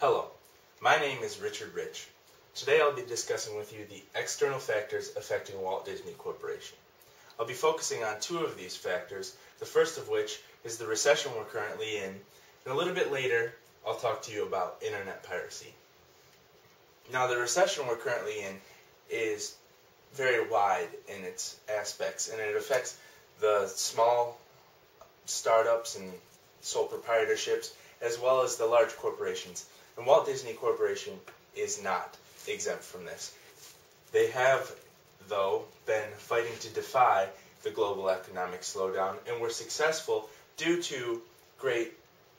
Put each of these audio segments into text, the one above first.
Hello, my name is Richard Rich. Today I'll be discussing with you the external factors affecting Walt Disney Corporation. I'll be focusing on two of these factors, the first of which is the recession we're currently in, and a little bit later I'll talk to you about internet piracy. Now, the recession we're currently in is very wide in its aspects, and it affects the small startups and sole proprietorships as well as the large corporations. And Walt Disney Corporation is not exempt from this. They have, though, been fighting to defy the global economic slowdown, and were successful due to great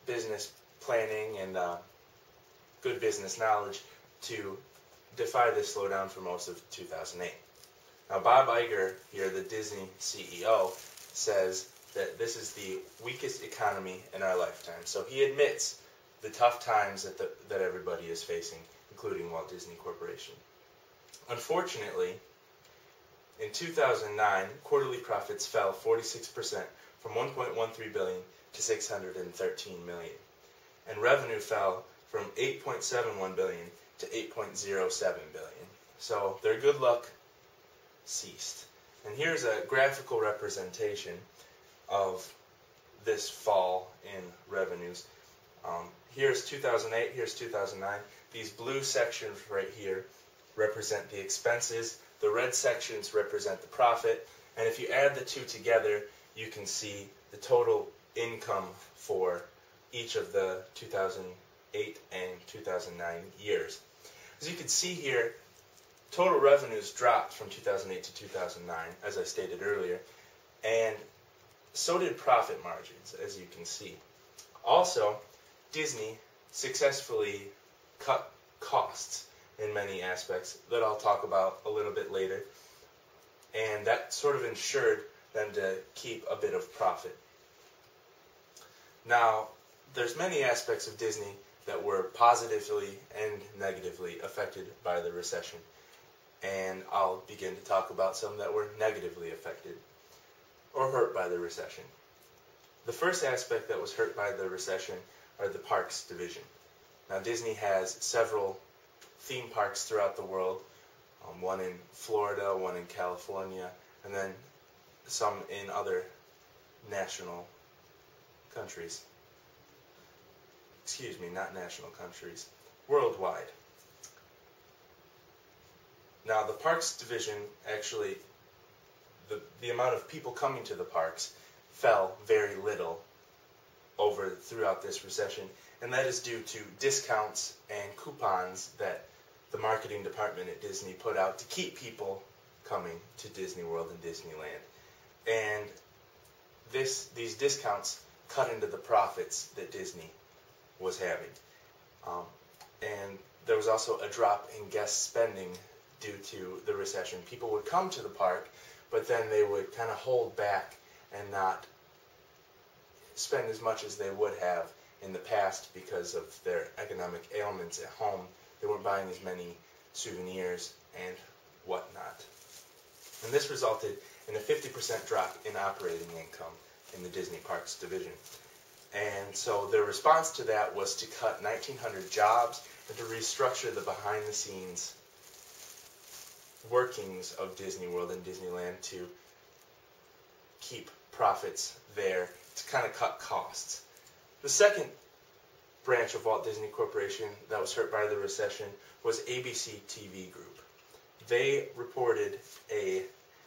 business planning and good business knowledge to defy this slowdown for most of 2008. Now, Bob Iger, here, the Disney CEO, says that this is the weakest economy in our lifetime. So he admits the tough times that everybody is facing, including Walt Disney Corporation. Unfortunately, in 2009, quarterly profits fell 46% from $1.13 billion to $613 million, and revenue fell from $8.71 billion to $8.07 billion. So their good luck ceased. And here's a graphical representation of this fall in revenues. Here's 2008, here's 2009. These blue sections right here represent the expenses. The red sections represent the profit. And if you add the two together, you can see the total income for each of the 2008 and 2009 years. As you can see here, total revenues dropped from 2008 to 2009, as I stated earlier, and so did profit margins, as you can see. Also, Disney successfully cut costs in many aspects that I'll talk about a little bit later, and that sort of ensured them to keep a bit of profit. Now, there's many aspects of Disney that were positively and negatively affected by the recession, and I'll begin to talk about some that were negatively affected or hurt by the recession. The first aspect that was hurt by the recession are the parks division. Now, Disney has several theme parks throughout the world, one in Florida, one in California, and then some in other national countries. Excuse me, not national countries, worldwide. Now, the parks division, actually, the amount of people coming to the parks fell very little throughout this recession, and that is due to discounts and coupons that the marketing department at Disney put out to keep people coming to Disney World and Disneyland. And these discounts cut into the profits that Disney was having. And there was also a drop in guest spending due to the recession. People would come to the park, but then they would kind of hold back and not spend as much as they would have in the past because of their economic ailments at home. They weren't buying as many souvenirs and whatnot. And this resulted in a 50% drop in operating income in the Disney Parks division. And so their response to that was to cut 1,900 jobs and to restructure the behind-the-scenes workings of Disney World and Disneyland to keep profits there, to kind of cut costs. The second branch of Walt Disney Corporation that was hurt by the recession was ABC TV Group. They reported a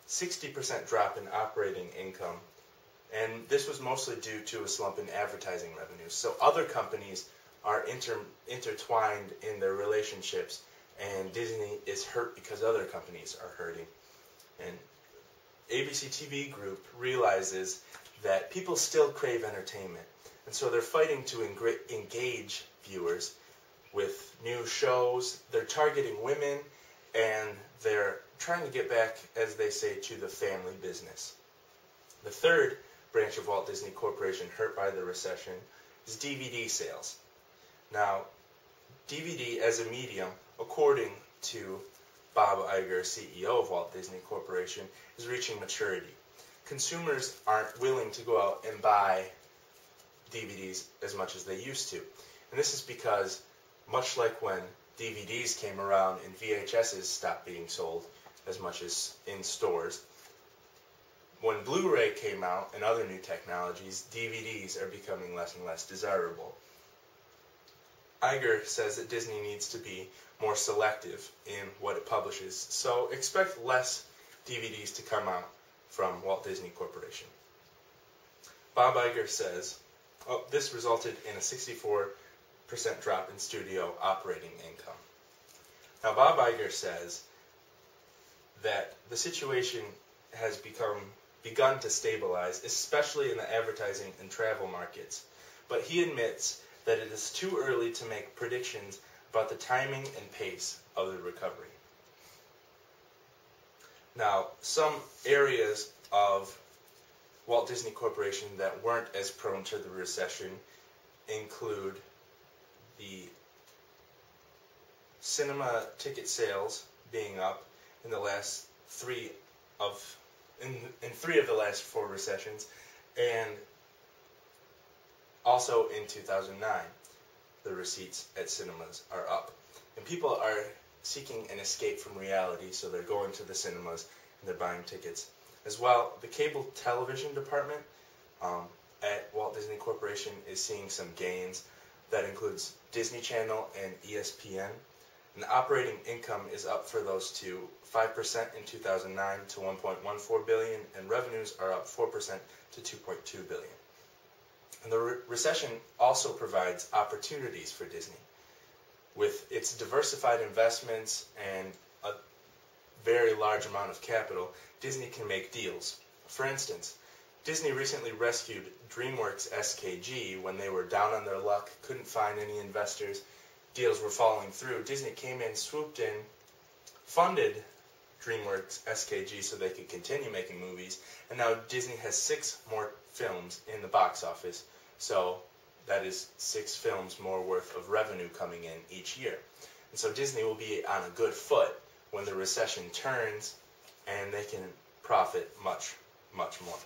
60% drop in operating income, and this was mostly due to a slump in advertising revenues. So other companies are intertwined in their relationships, and Disney is hurt because other companies are hurting. And ABC TV Group realizes that people still crave entertainment, and so they're fighting to engage viewers with new shows. They're targeting women, and they're trying to get back, as they say, to the family business. The third branch of Walt Disney Corporation hurt by the recession is DVD sales. Now, DVD as a medium, according to Bob Iger, CEO of Walt Disney Corporation, is reaching maturity. Consumers aren't willing to go out and buy DVDs as much as they used to. And this is because much like when DVDs came around and VHSs stopped being sold as much as in stores. When Blu-ray came out and other new technologies, DVDs are becoming less and less desirable. Iger says that Disney needs to be more selective in what it publishes, so expect less DVDs to come out from Walt Disney Corporation. Bob Iger says, this resulted in a 64% drop in studio operating income. Now, Bob Iger says that the situation has begun to stabilize, especially in the advertising and travel markets, but he admits that it is too early to make predictions about the timing and pace of the recovery. Now, some areas of Walt Disney Corporation that weren't as prone to the recession include the cinema ticket sales being up in the last three of the last 4 recessions, and also in 2009, the receipts at cinemas are up. And people are seeking an escape from reality, so they're going to the cinemas and they're buying tickets. As well, the cable television department at Walt Disney Corporation is seeing some gains. That includes Disney Channel and ESPN. And operating income is up for those two 5% in 2009 to $1.14 billion, and revenues are up 4% to $2.2 billion. And the recession also provides opportunities for Disney. With its diversified investments and a very large amount of capital, Disney can make deals. For instance, Disney recently rescued DreamWorks SKG when they were down on their luck, couldn't find any investors, deals were falling through. Disney came in, swooped in, funded DreamWorks SKG so they could continue making movies, and now Disney has 6 more films in the box office, so that is 6 films more worth of revenue coming in each year. And so Disney will be on a good foot when the recession turns, and they can profit much, much more.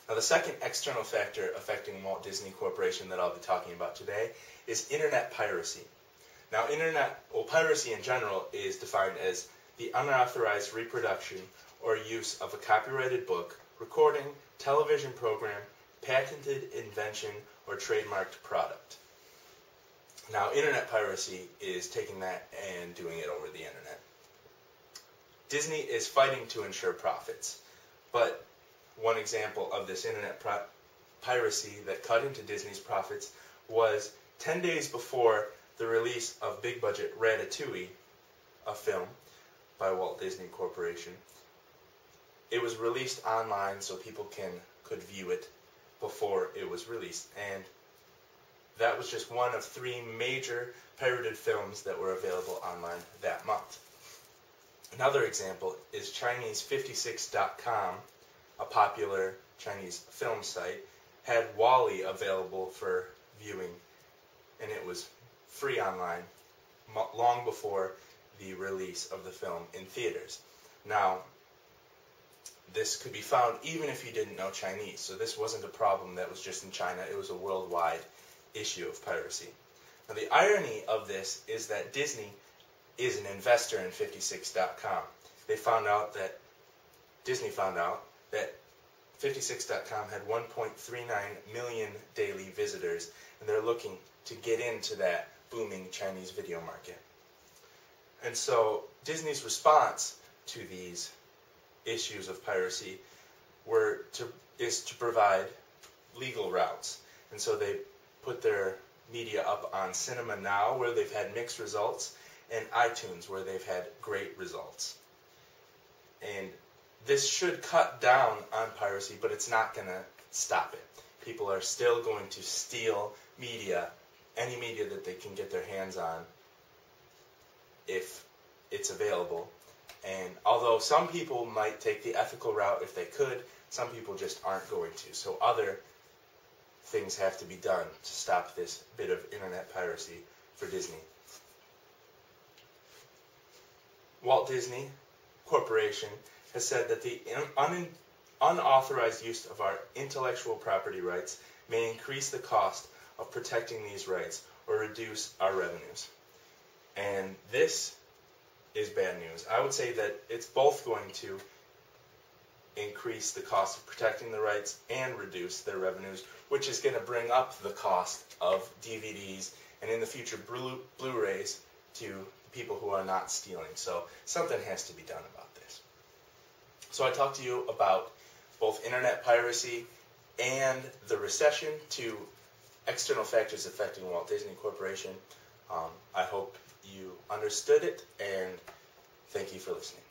Now, the second external factor affecting Walt Disney Corporation that I'll be talking about today is internet piracy. Now, piracy in general is defined as the unauthorized reproduction or use of a copyrighted book, recording, television program, patented invention, or trademarked product. Now, internet piracy is taking that and doing it over the internet. Disney is fighting to ensure profits, but one example of this internet piracy that cut into Disney's profits was 10 days before the release of big budget Ratatouille, a film by Walt Disney Corporation. It was released online so people could view it before it was released, and that was just one of 3 major pirated films that were available online that month. Another example is Chinese56.com, a popular Chinese film site, had WALL-E available for viewing, and it was free online long before the release of the film in theaters. Now, this could be found even if you didn't know Chinese, so this wasn't a problem that was just in China, it was a worldwide issue of piracy. Now, the irony of this is that Disney is an investor in 56.com. Disney found out that 56.com had 1.39 million daily visitors, and they're looking to get into that booming Chinese video market. And so Disney's response to these issues of piracy is to provide legal routes. And so they put their media up on Cinema Now, where they've had mixed results, and iTunes, where they've had great results. And this should cut down on piracy, but it's not going to stop it. People are still going to steal media, any media that they can get their hands on, if it's available. And although some people might take the ethical route if they could, some people just aren't going to. So other things have to be done to stop this bit of internet piracy for Disney. Walt Disney Corporation has said that the unauthorized use of our intellectual property rights may increase the cost of protecting these rights or reduce our revenues. And this is bad news. I would say that it's both going to increase the cost of protecting the rights and reduce their revenues, which is going to bring up the cost of DVDs and in the future Blu-rays to people who are not stealing. So something has to be done about this. So I talked to you about both internet piracy and the recession, to external factors affecting Walt Disney Corporation. I hope you understood it, and thank you for listening.